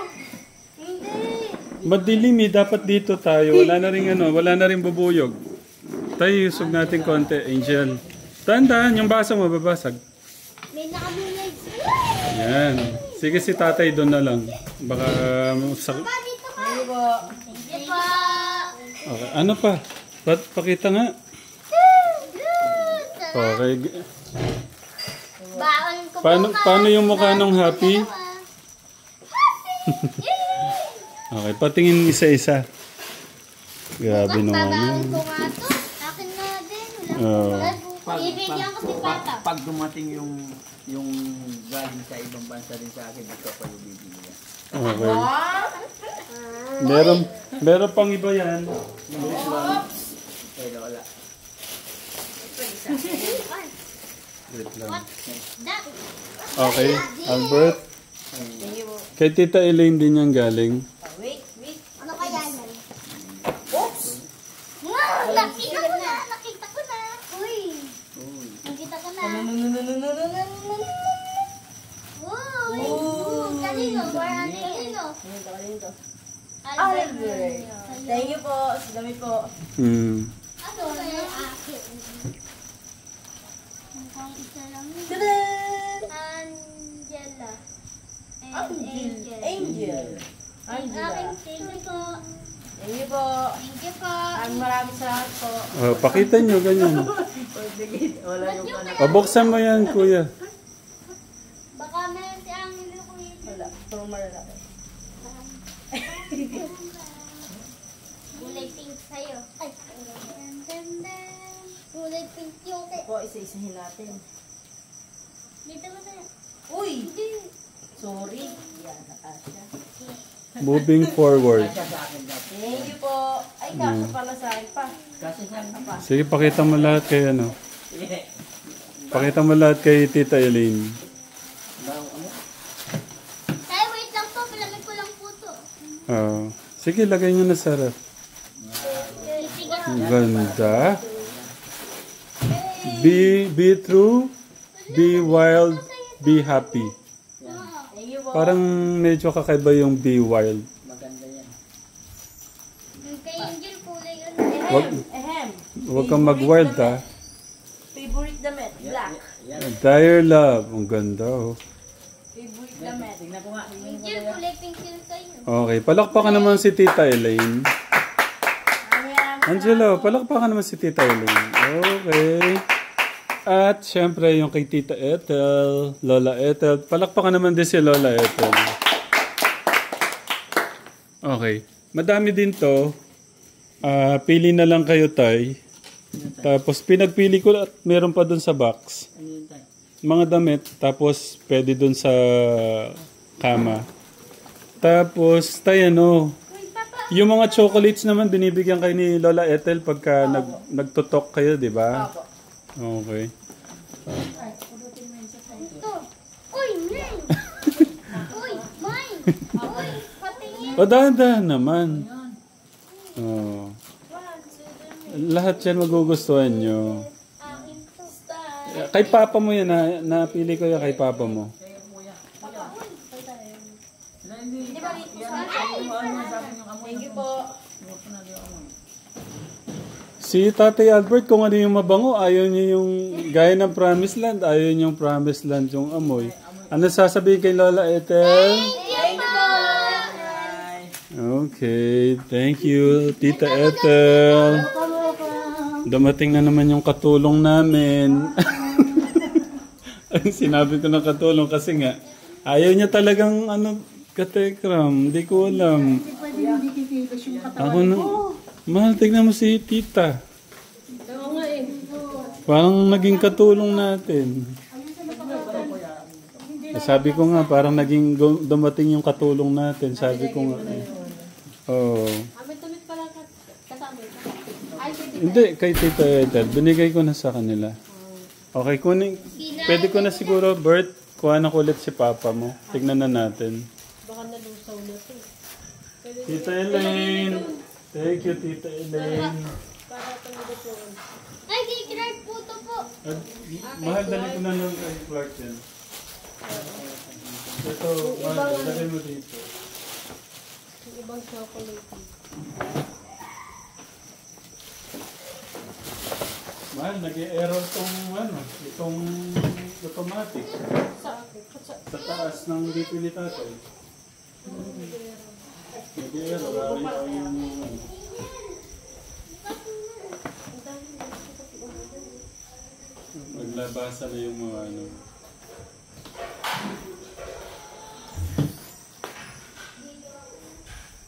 Hindi. Madilim eh, dapat dito tayo. Wala na rin wala na rin bubuyog. Tayo, usog natin konti, Angel. Tandaan, yung baso mo babasag. May nakabulag. Yan. Sige si tatay doon na lang. Baka Pa, dito ka. Thank you po. Thank you po. Okay. Ano pa? Pakita nga. Okay. Baon ko Paano yung mukha nung happy? Okay, patingin isa-isa. Grabe naman Babaon yun. ko nga to. Akin na din. Oo. Ibigyan ko si Papa. Pag dumating yung galing sa ibang bansa rin sa akin, ito pa yung bibigyan. Okay. Meron pang iba yan. Kaya wala. Wait lang. That. Okay, Albert. Thank you po. Kay Tita Elaine din yan galing. Wait. Ano kaya yan? Oops. Nakita ko na. Nakita ko na. Uy. Nakita ko na. Uy. Kanino? Kanino? Albert. Thank you po. Sa dami po. Ano kaya akin? Mukhang isa lang yun. Tada! Angela. Angel. Angel. Angela. Aking thank you po. Thank you po. Thank you po. Maraming salamat po. Pakita nyo, ganyan. Wala yung Pabuksan mo yan, kuya. Baka meron si Angelo ko yun. Wala. Puro malalaki. Kulay pink sa'yo. Ay. Ganda. Kulay pink yung kay... Po, isa-isahin natin. Dito mo na. Uy! Sorry. Yan, nakasya. Moving forward. Thank you po. Ay, kasya pala sa akin pa. Kasi saan ka pa? Sige, pakita mo lahat kay Pakita mo lahat kay Tita Elaine. Ay, wait lang po. Palamig ko lang po to. Sige, lagay nyo na sa ref. Ang ganda. Be true, be wild, be happy. Thank you po. Parang medyo kakaiba yung be wild. Maganda yan. Kay Angel, kulay yun. Ehem. Huwag kang mag-wild ha. Favorite damit. Black. Dire love. Ang ganda oh. Favorite damit. Tingnan ko nga. Angel, kulay pink yun sa'yo. Okay, palakpakan naman si Tita Elaine. Angelo, palakpakan naman si Tita Elaine. Okay. At syempre yung kay Tita Ethel, Lola Ethel. Palakpakan naman din si Lola Ethel. Okay. Madami din to. Pili na lang kayo, Tay. Tapos pinagpili ko at meron pa dun sa box. Mga damit. Tapos pwede dun sa kama. Tapos, Tay, yung mga chocolates naman binibigyan kayo ni Lola Ethel pagka nagtutok kayo, di ba? Okay. Ito. Uy, mine. Uy, mine. Uy, patingin. O, dahan-dahan naman. Oh. Lahat yan magugustuhan nyo. Akin to. Kay Papa mo yan, napili ko yan kay Papa mo. Thank you po. Si Tatay Albert, kung ano yung mabango, ayaw niya yung gaya ng Promised Land, ayaw niya yung Promised Land yung amoy. Ano sasabihin kay Lola Ethel? Okay, thank you, Tita Ethel. Dumating na naman yung katulong namin. Sinabi ko ng katulong kasi nga, ayaw niya talagang katekram, hindi ko alam. Ako na, mahal, tignan mo si Tita. Parang naging katulong natin. Sabi ko nga, parang naging dumating yung katulong natin. Sabi ko nga. Oh. Amit-amit pala kasama. Ay, Hindi, kay Tita Ethel. Binigay ko na sa kanila. Okay, kunin. Pwede ko na siguro, Bert, kuha na ulit si Papa mo. Tignan na natin. Baka nalusaw na to. Tita Elaine. Thank you, Tita Elaine. Para tumulog po. Ay, kay Clark po to po. Mahal, dali ko na lang kay Clark yan. Ito, mahal, dali mo dito. Yung ibang chocolate. Mahal, nag-error tong itong automatic. Sa taas ng dito ni tatay. Nag-error, ayaw yung maglabasa na yung mga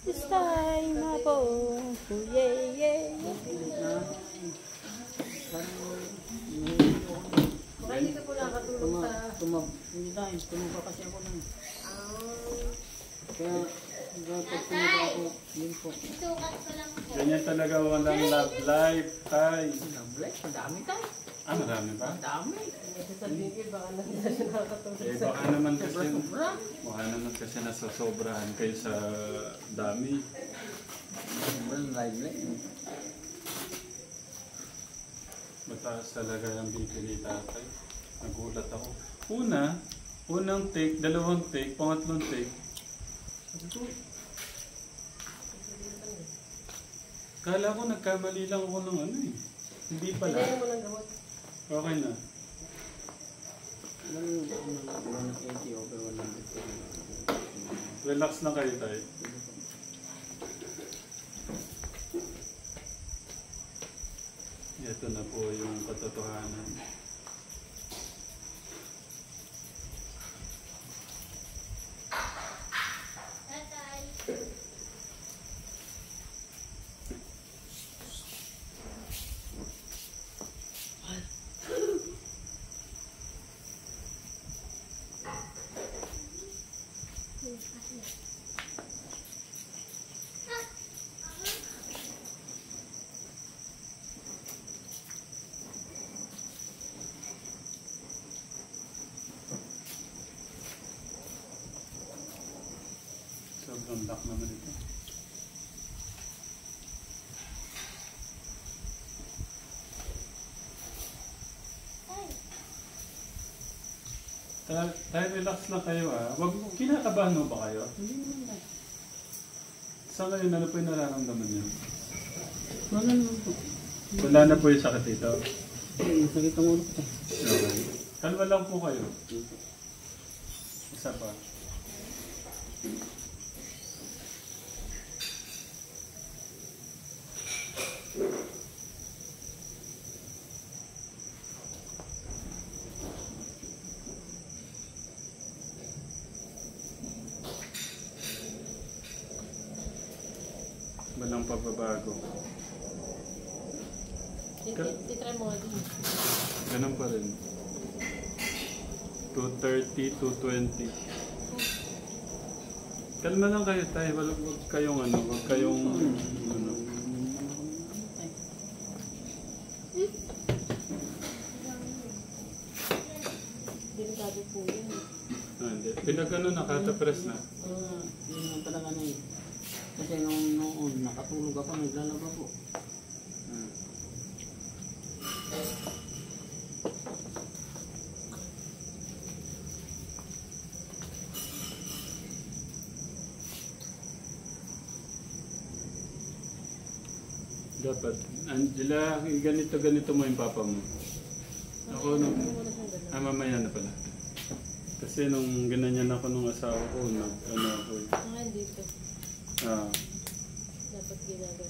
This time na po. Yeah, yeah. Baka hindi ka po nakatulog sa... Tumaba kasi ako nun. Kaya, pag tumaba ako, yun po. ganyan talaga walang love life, tay. Nablay, madami tayo. Marami ba? Dami. Sabihin ko, baka na siya nakatulog sa... Baka naman kasi nasosobrahan kayo sa dami. Sobrang lively. Mataas talaga yung BP ni tatay. Nagulat ako. Unang take, dalawang take, pangatlong take. Kala ko nagkamali lang ako ng Hindi pala. Pinayin mo ng gamot. Okay na. Relax lang kayo tayo. Ito na po yung katotohanan. Sobrang lock naman ito. Tayo relax lang kayo Wag mo, kinakabahan mo ba kayo? Hindi naman tayo. Sa ngayon, ano po yung nararamdaman niyo? Wala naman po. Wala na po yung sakit ito. Sakit ang ulo ko. Okay. Kalma lang po kayo. Isa pa. Walang pagbabago. Titry mo din. Ganun pa rin. 230, 220. Kalma lang kayo tayo. Wag kayong wag kayong Delikado po yun. Hindi. Pinag nakata-press na. Yun naman talaga na eh. Kasi noon nakatulog ako, naglalaba po. Dapat, Angela, ganito mo yung papa mo. Ako mamaya na pala. Kasi nung ganyan ako nung asawa ko, ako eh. Ngayon dito. Dapat ginagawa.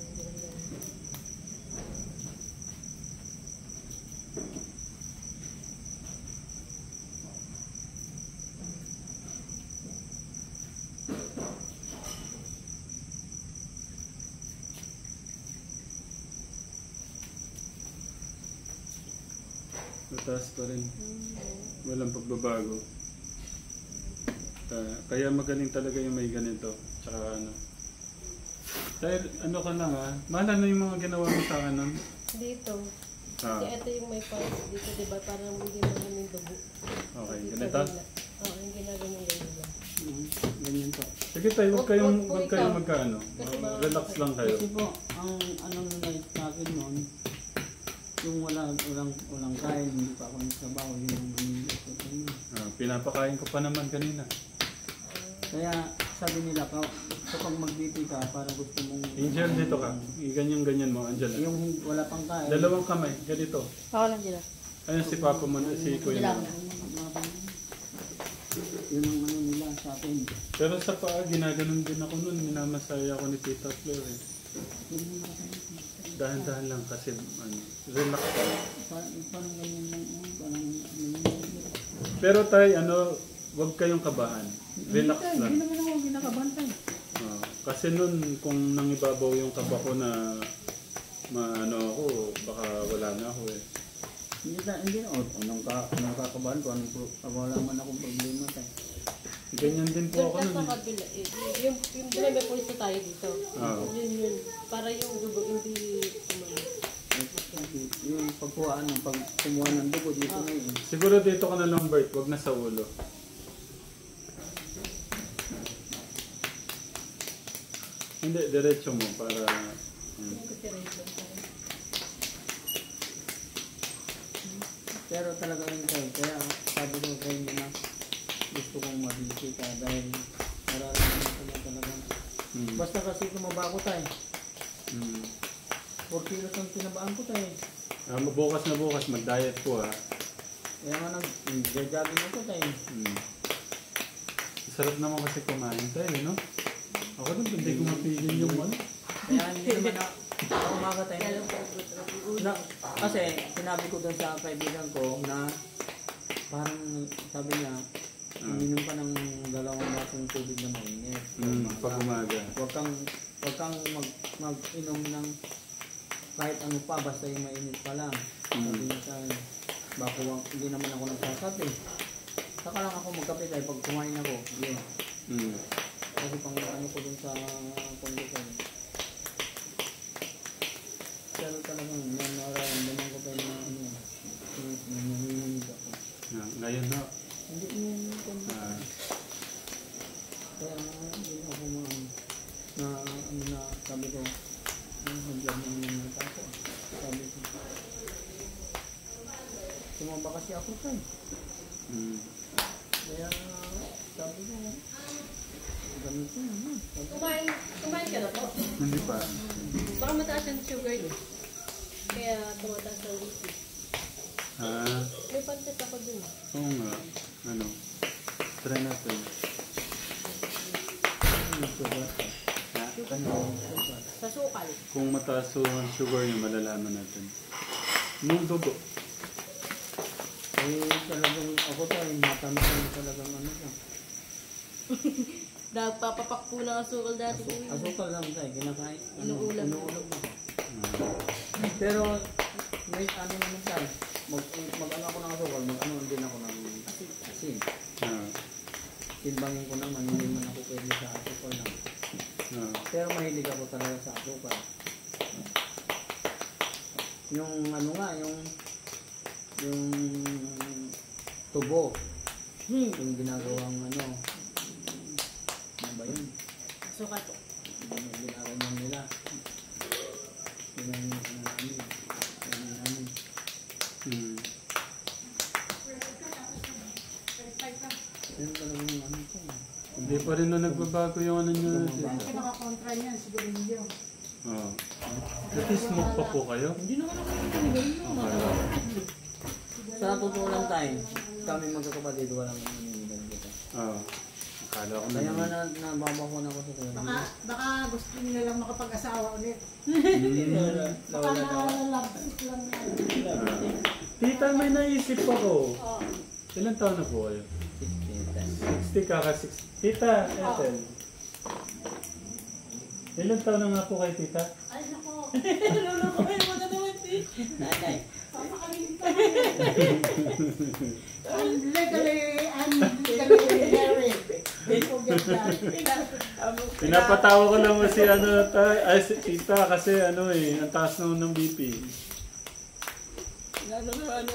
Mataas pa rin. Walang pagbabago. Kaya magaling talaga yung may ganito. Tsaka Dahil ka lang Mahal na yung mga ginawa mo sa akin nun. Dito. Ah, Kasi ito yung may pulse dito, di ba? Parang hindi mo yung dugo. okay, Dito ganito. din na. Oo, yung ginagawa ganyan. Ganyan po. Sige tayo, huwag kayong Huwag ikaw. magkaano. Kasi baka- Relax lang kayo. Kasi po, ang anong nangyay sa akin noon, yung walang kain, hindi pa ako nagsabaw, yun yung nangyay ko sa inyo. Pinapakain ko pa naman kanina. Kaya sabi nila, kapag mag-BP ka, parang gusto mong... Angel, dito ka. Ganyan mo, Angel. Yung wala pang kain. Dalawang kamay, ganito. Ako lang sila. Ayun si Papa mo, si Kuya. Yun ang ano nila sa akin. Pero sa paa, ginaganon din ako nun. Minamasaya ako ni Tita Flor eh. Dahan-dahan lang kasi relax ka. Parang ganyan lang. Parang Pero tayo, huwag kayong kabahan. Relax lang. Hindi naman ako ginakabantay. Kasi nun, kung nangibabaw yung kaba ko na ako, baka wala na ako eh. Hindi na. Anong kakabahan ko? Wala man akong problema tayo. Ganyan din po ako Doon nun sa eh. kabila, yung may pulse tayo dito. Yun. Para yung dugo hindi tumama. Yung pagkuhaan ng kumuha ng dugo dito na yun. Siguro dito ka na lang, Bert. Huwag na sa ulo. Hindi, diretso mo para... Pero talaga yun tayo. Kaya sabi ko kayo na gusto kong mabisi ka dahil nararamdaman ko na talaga. Basta kasi tumaba ko tayo. 4 kilos ang tinabaan ko tayo. Bukas na bukas, mag-diet po ha. Kaya nga nag-jogging ako tayo. Sarap naman kasi kumain tayo, no? Ako din, hindi ko mapigil yung one. Kaya hindi naman na umaga tayo. Kasi sinabi ko doon sa kaibigan ko na parang sabi niya, uminom ka ng 2 basong tubig na mainit. Pag umaga. Huwag kang mag-inom ng kahit ano pa, basta yung mainit pa lang. Sabi niya sa akin, bako hindi naman ako nagsasabi. Saka lang ako magkape tayo pag kumain ako. Yun. Kasi pang ano ko dun sa kondo ko. Pero talagang nararamdaman ko pa yung ano. Nanginginig ako. Ngayon na. Hindi yung kondo. Kaya hindi ako na sabi ko, hanggang naman ng tako. Sabi ko, sumamba kasi ako tayo. Kaya sabi ko, ganito naman. Kumain ka na po. Hindi pa. Baka mataas yung sugar niyo. Kaya tumataas ang lipid. May pansit ako dun. Oo nga. Try natin. Sa sukal. Kung mataas ang sugar niya, malalaman natin. Nung dugo. Talagang ako tayo, matamis na talagang ano siya. Nagpapapak po ng asukal dati. Asukal lang tayo, kinakain. Inuulam. Inuulam na. Pero, may ano naman tayo. Mag-ano ako ng asukal, mag-ano din ako ng asin. Timbangin ko naman, hindi man ako pwede sa asukal lang. Pero mahilig ako talaga sa asukal. Yung ano nga, yung tubo. Yung ginagawang ano ba yun? Asukal po. Yung ginagawa nila. Yung yung talagang ano ko. Hindi pa rin na nagbabago yung ano nyo. Kasi nakakontra niyan, siguro hindi yun. Smoke pa po kayo? Hindi naman ako sa totoo lang tayo, kami magkakapatid, walang naninigan dito. Akala ko na. Kaya nga nababahon ako sa kanya. Baka gusto nila lang makapag-asawa ulit. Baka Nawala daw. malalabsit lang yan. Tita, may naisip ako. Ilan taon na po kayo? 60 kaka-60. Tita, Ethel. Ilan taon na nga po kayo, tita? Ay, nako. Lulukoy mo na naman, eh. Nanay. Legally married. Forget that. Pinapatawa ko lang mo si si tita kasi ang taas ng BP. Pinagupitan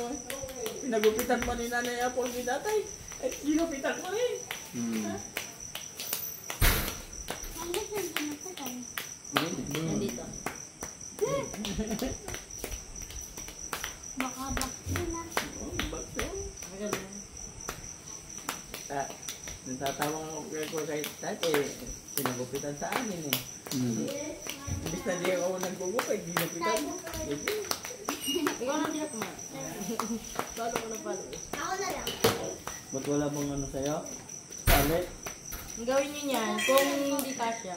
pa ni Nanay Apple ni tatay. Eh, ginupitan pa rin. Nandito. Baka bakit na. Nagtatawa ko kay tatay. Pinagupitan sa amin eh. Imbis na di ako naggugupit, ginupitan. Ikaw na din kumain. Palo ko na palo. Ako na lang. Ba't wala bang ano sa'yo? Palit? Ang gawin niyo niyan, kung hindi kasya,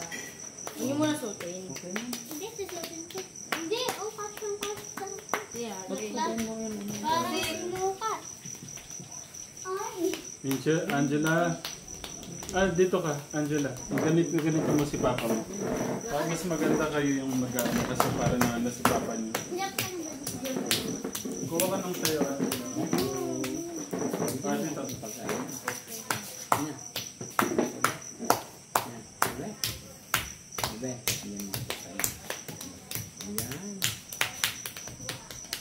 hindi mo na suotin. Okay na. Hindi, susutin ko. Hindi, ukat yung kastan. Yeah, Bakit mo yun? Parang sinukat. Ay. Angela. Dito ka, Angela. Ganito mo si Papa mo. Mas maganda kayo yung mag-ano kasi para na si Papa niyo. Kuha ka ng tayo. Dito.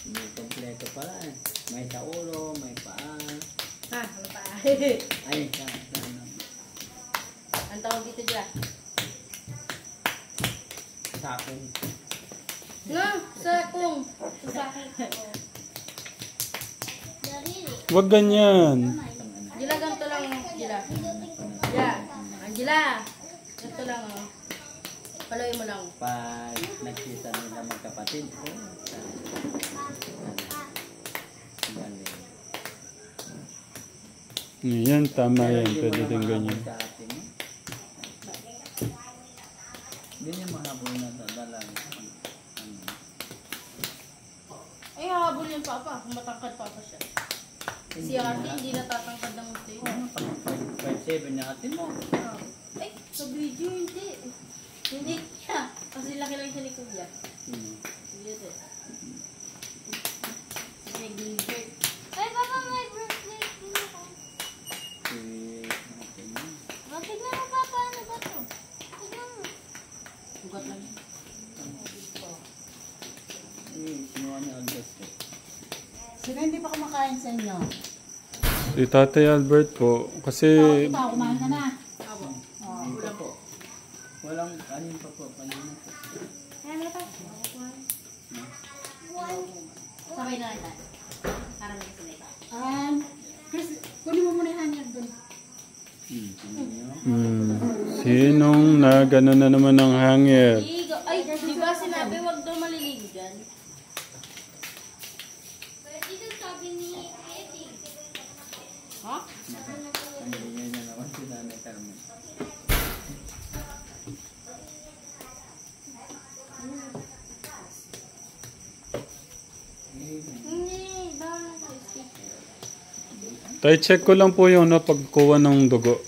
May kompleto pala eh. May sa ulo, may paa. Ha, ano pa? Ay, sa ano. Ang tawag dito dyan. Sakong. Sakong. Darili. Huwag ganyan. Angela, ganito lang. Angela. Yeah. Angela. Ganito lang, oh. Paloy mo lang. Pag nagsisa nila magkapatid, Yan, tama yan. Pwede din ganyan. Ganyan mahabol na dadala. Ay, habol yan, Papa. Kung matangkad, Papa siya. Si Ate, hindi natatangkad ng muti. 5'7" natin mo. Ay, sa video, hindi. Hindi siya. Kasi laki lang siya ni Kuya. Sige, ito. May glitter. Ay, Papa, may bracelet. Bakit na Papa? Ano ba to? Tignan mo. Sugat lang yan. Sinuha ni Aldas. Sino hindi pa kumakain sa inyo? Si Tatay Albert po, kasi Ikaw, kumain ka na. Hindi pa po. Walang kanin pa po. Kanina po. Ano pa? Sabay na kita. Para may kasi ito. Chris, kunin mo muna yung hanger doon. sinong nagano na naman ng hanger? Ay, di ba sinabi wag daw maliligo dyan? Dito sabi ni Eddie. Ha? Hindi na naman si Nanay Carmen. Hindi, bawal na sa sticker. Tay, check ko lang po yung pagkuha ng dugo.